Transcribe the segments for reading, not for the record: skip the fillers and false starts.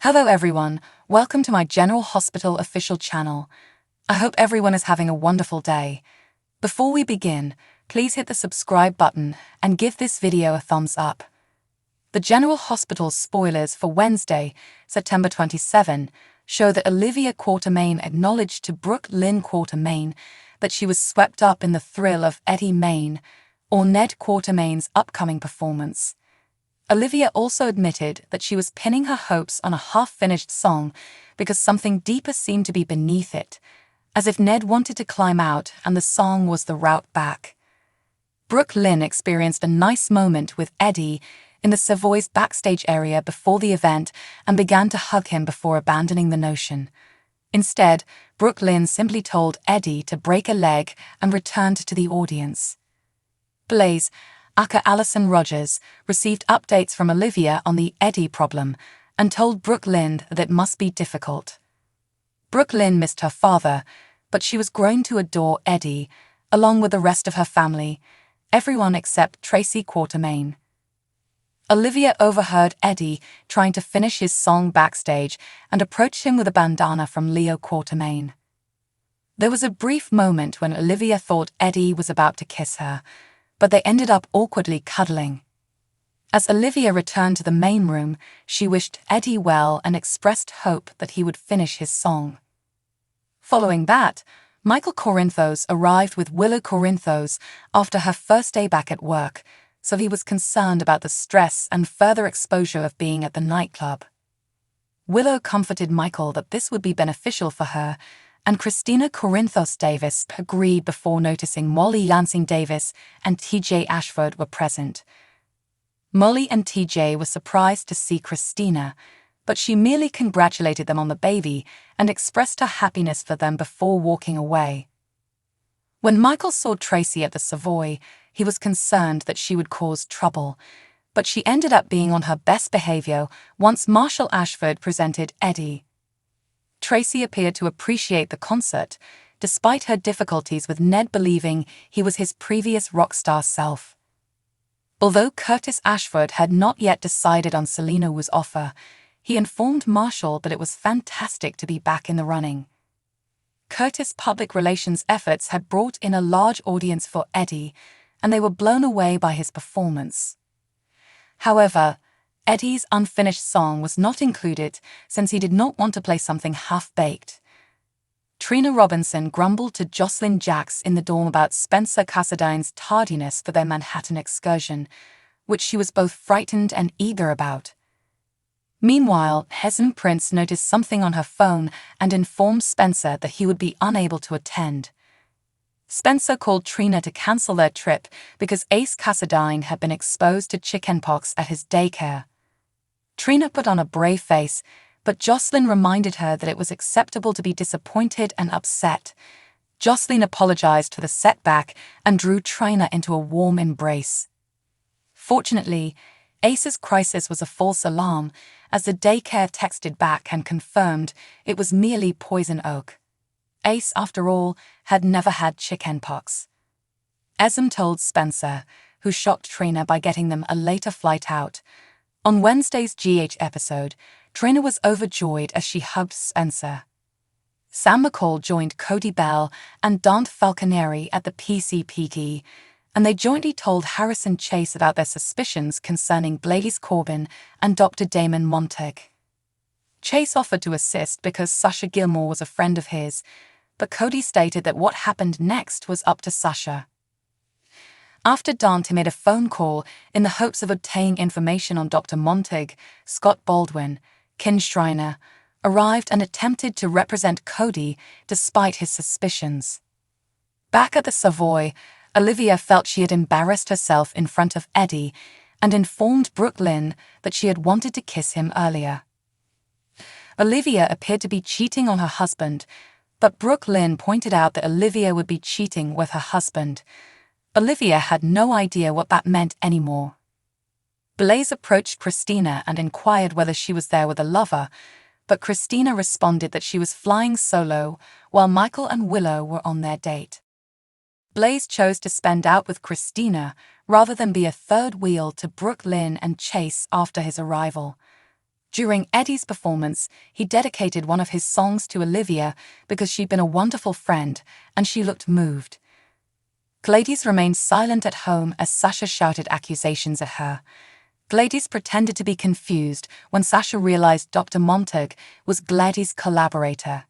Hello everyone, welcome to my General Hospital official channel. I hope everyone is having a wonderful day. Before we begin, please hit the subscribe button and give this video a thumbs up. The General Hospital spoilers for Wednesday, September 27, show that Olivia Quatermain acknowledged to Brooke Lynn Quatermain that she was swept up in the thrill of Eddie Main, or Ned Quatermain's upcoming performance. Olivia also admitted that she was pinning her hopes on a half-finished song because something deeper seemed to be beneath it, as if Ned wanted to climb out and the song was the route back. Brooke Lynn experienced a nice moment with Eddie in the Savoy's backstage area before the event and began to hug him before abandoning the notion. Instead, Brooke Lynn simply told Eddie to break a leg and returned to the audience. Blaze, aka Alison Rogers, received updates from Olivia on the Eddie problem and told Brooke Lynn that it must be difficult. Brooke Lynn missed her father, but she was grown to adore Eddie, along with the rest of her family, everyone except Tracy Quatermain. Olivia overheard Eddie trying to finish his song backstage and approached him with a bandana from Leo Quatermain. There was a brief moment when Olivia thought Eddie was about to kiss her, but they ended up awkwardly cuddling. As Olivia returned to the main room, she wished Eddie well and expressed hope that he would finish his song. Following that, Michael Corinthos arrived with Willow Corinthos after her first day back at work, so he was concerned about the stress and further exposure of being at the nightclub. Willow comforted Michael that this would be beneficial for her, and Christina Corinthos Davis agreed before noticing Molly Lansing Davis and TJ Ashford were present. Molly and TJ were surprised to see Christina, but she merely congratulated them on the baby and expressed her happiness for them before walking away. When Michael saw Tracy at the Savoy, he was concerned that she would cause trouble, but she ended up being on her best behavior once Marshall Ashford presented Eddie. Tracy appeared to appreciate the concert, despite her difficulties with Ned believing he was his previous rock star self. Although Curtis Ashford had not yet decided on Selena Wu's offer, he informed Marshall that it was fantastic to be back in the running. Curtis' public relations efforts had brought in a large audience for Eddie, and they were blown away by his performance. However, Eddie's unfinished song was not included since he did not want to play something half-baked. Trina Robinson grumbled to Jocelyn Jacks in the dorm about Spencer Cassadine's tardiness for their Manhattan excursion, which she was both frightened and eager about. Meanwhile, Hesam Prince noticed something on her phone and informed Spencer that he would be unable to attend. Spencer called Trina to cancel their trip because Ace Cassadine had been exposed to chickenpox at his daycare. Trina put on a brave face, but Jocelyn reminded her that it was acceptable to be disappointed and upset. Jocelyn apologized for the setback and drew Trina into a warm embrace. Fortunately, Ace's crisis was a false alarm, as the daycare texted back and confirmed it was merely poison oak. Ace, after all, had never had chickenpox. Esm told Spencer, who shocked Trina by getting them a later flight out. On Wednesday's GH episode, Trina was overjoyed as she hugged Spencer. Sam McCall joined Cody Bell and Dante Falconeri at the PCPD, and they jointly told Harrison Chase about their suspicions concerning Gladys Corbin and Dr. Damon Montague. Chase offered to assist because Sasha Gilmore was a friend of his, but Cody stated that what happened next was up to Sasha. After Dante made a phone call in the hopes of obtaining information on Dr. Montague, Scott Baldwin, Ken Schreiner, arrived and attempted to represent Cody despite his suspicions. Back at the Savoy, Olivia felt she had embarrassed herself in front of Eddie and informed Brooke Lynn that she had wanted to kiss him earlier. Olivia appeared to be cheating on her husband, but Brooke Lynn pointed out that Olivia would be cheating with her husband. Olivia had no idea what that meant anymore. Blaze approached Christina and inquired whether she was there with a lover, but Christina responded that she was flying solo while Michael and Willow were on their date. Blaze chose to spend out with Christina rather than be a third wheel to Brooke Lynn and Chase after his arrival. During Eddie's performance, he dedicated one of his songs to Olivia because she'd been a wonderful friend, and she looked moved. Gladys remained silent at home as Sasha shouted accusations at her. Gladys pretended to be confused when Sasha realized Dr. Montague was Gladys' collaborator.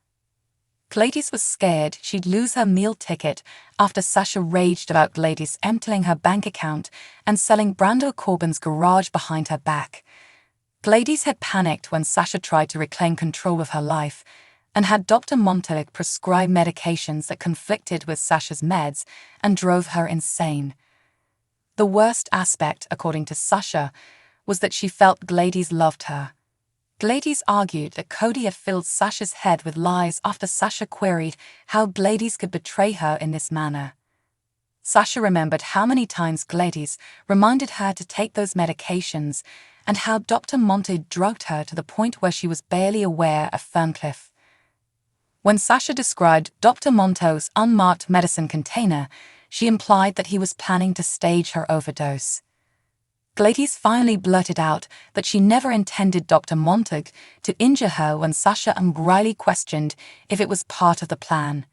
Gladys was scared she'd lose her meal ticket after Sasha raged about Gladys emptying her bank account and selling Brando Corbin's garage behind her back. Gladys had panicked when Sasha tried to reclaim control of her life and had Dr. Montague prescribe medications that conflicted with Sasha's meds and drove her insane. The worst aspect, according to Sasha, was that she felt Gladys loved her. Gladys argued that Cody had filled Sasha's head with lies after Sasha queried how Gladys could betray her in this manner. Sasha remembered how many times Gladys reminded her to take those medications and how Dr. Montague drugged her to the point where she was barely aware of Ferncliff. When Sasha described Dr. Montague's unmarked medicine container, she implied that he was planning to stage her overdose. Gladys finally blurted out that she never intended Dr. Montague to injure her when Sasha angrily questioned if it was part of the plan.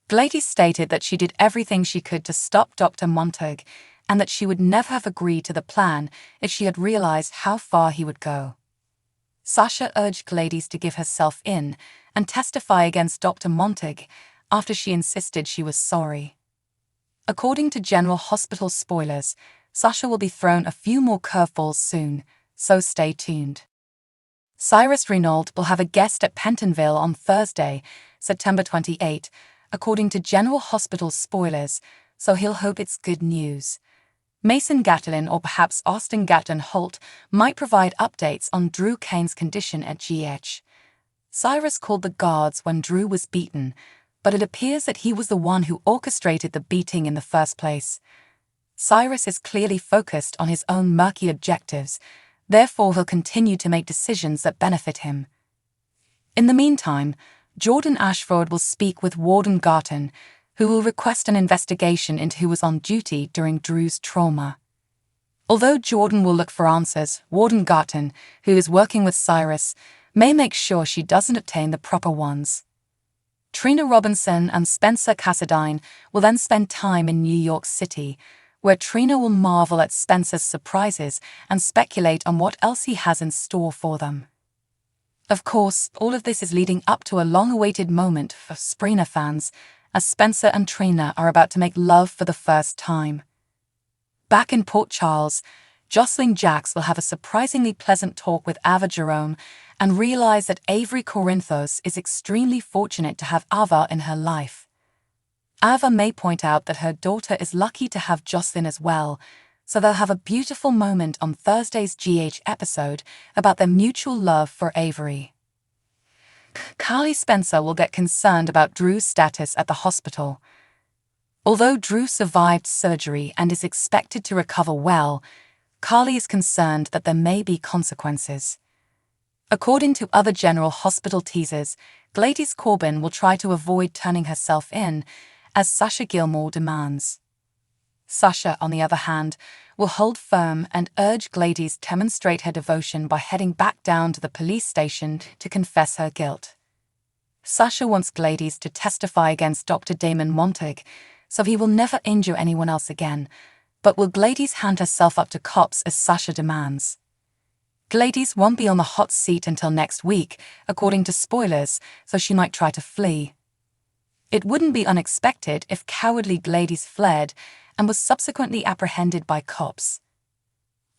Gladys stated that she did everything she could to stop Dr. Montague and that she would never have agreed to the plan if she had realized how far he would go. Sasha urged Gladys to give herself in and testify against Dr. Montague after she insisted she was sorry. According to General Hospital spoilers, Sasha will be thrown a few more curveballs soon, so stay tuned. Cyrus Renaud will have a guest at Pentonville on Thursday, September 28, according to General Hospital spoilers, so he'll hope it's good news. Mason Gatlin or perhaps Austin Gatlin Holt might provide updates on Drew Kane's condition at GH. Cyrus called the guards when Drew was beaten, but it appears that he was the one who orchestrated the beating in the first place. Cyrus is clearly focused on his own murky objectives, therefore he'll continue to make decisions that benefit him. In the meantime, Jordan Ashford will speak with Warden Garton, who will request an investigation into who was on duty during Drew's trauma. Although Jordan will look for answers, Warden Garton, who is working with Cyrus, may make sure she doesn't obtain the proper ones. Trina Robinson and Spencer Cassadine will then spend time in New York City, where Trina will marvel at Spencer's surprises and speculate on what else he has in store for them. Of course, all of this is leading up to a long-awaited moment for Springer fans, as Spencer and Trina are about to make love for the first time. Back in Port Charles, Jocelyn Jacks will have a surprisingly pleasant talk with Ava Jerome and realize that Avery Corinthos is extremely fortunate to have Ava in her life. Ava may point out that her daughter is lucky to have Jocelyn as well, so they'll have a beautiful moment on Thursday's GH episode about their mutual love for Avery. Carly Spencer will get concerned about Drew's status at the hospital. Although Drew survived surgery and is expected to recover well, Carly is concerned that there may be consequences. According to other General Hospital teasers, Gladys Corbin will try to avoid turning herself in, as Sasha Gilmore demands. Sasha, on the other hand, will hold firm and urge Gladys to demonstrate her devotion by heading back down to the police station to confess her guilt. Sasha wants Gladys to testify against Dr. Damon Montague, so he will never injure anyone else again, but will Gladys hand herself up to cops as Sasha demands? Gladys won't be on the hot seat until next week, according to spoilers, so she might try to flee. It wouldn't be unexpected if cowardly Gladys fled and was subsequently apprehended by cops.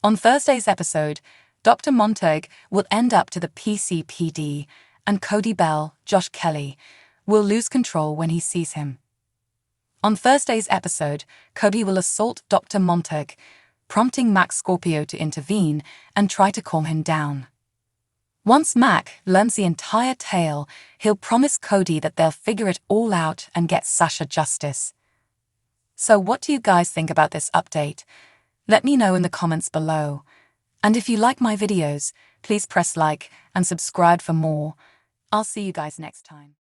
On Thursday's episode, Dr. Montague will end up to the PCPD, and Cody Bell, Josh Kelly, will lose control when he sees him. On Thursday's episode, Cody will assault Dr. Montague, prompting Mac Scorpio to intervene and try to calm him down. Once Mac learns the entire tale, he'll promise Cody that they'll figure it all out and get Sasha justice. So what do you guys think about this update? Let me know in the comments below. And if you like my videos, please press like and subscribe for more. I'll see you guys next time.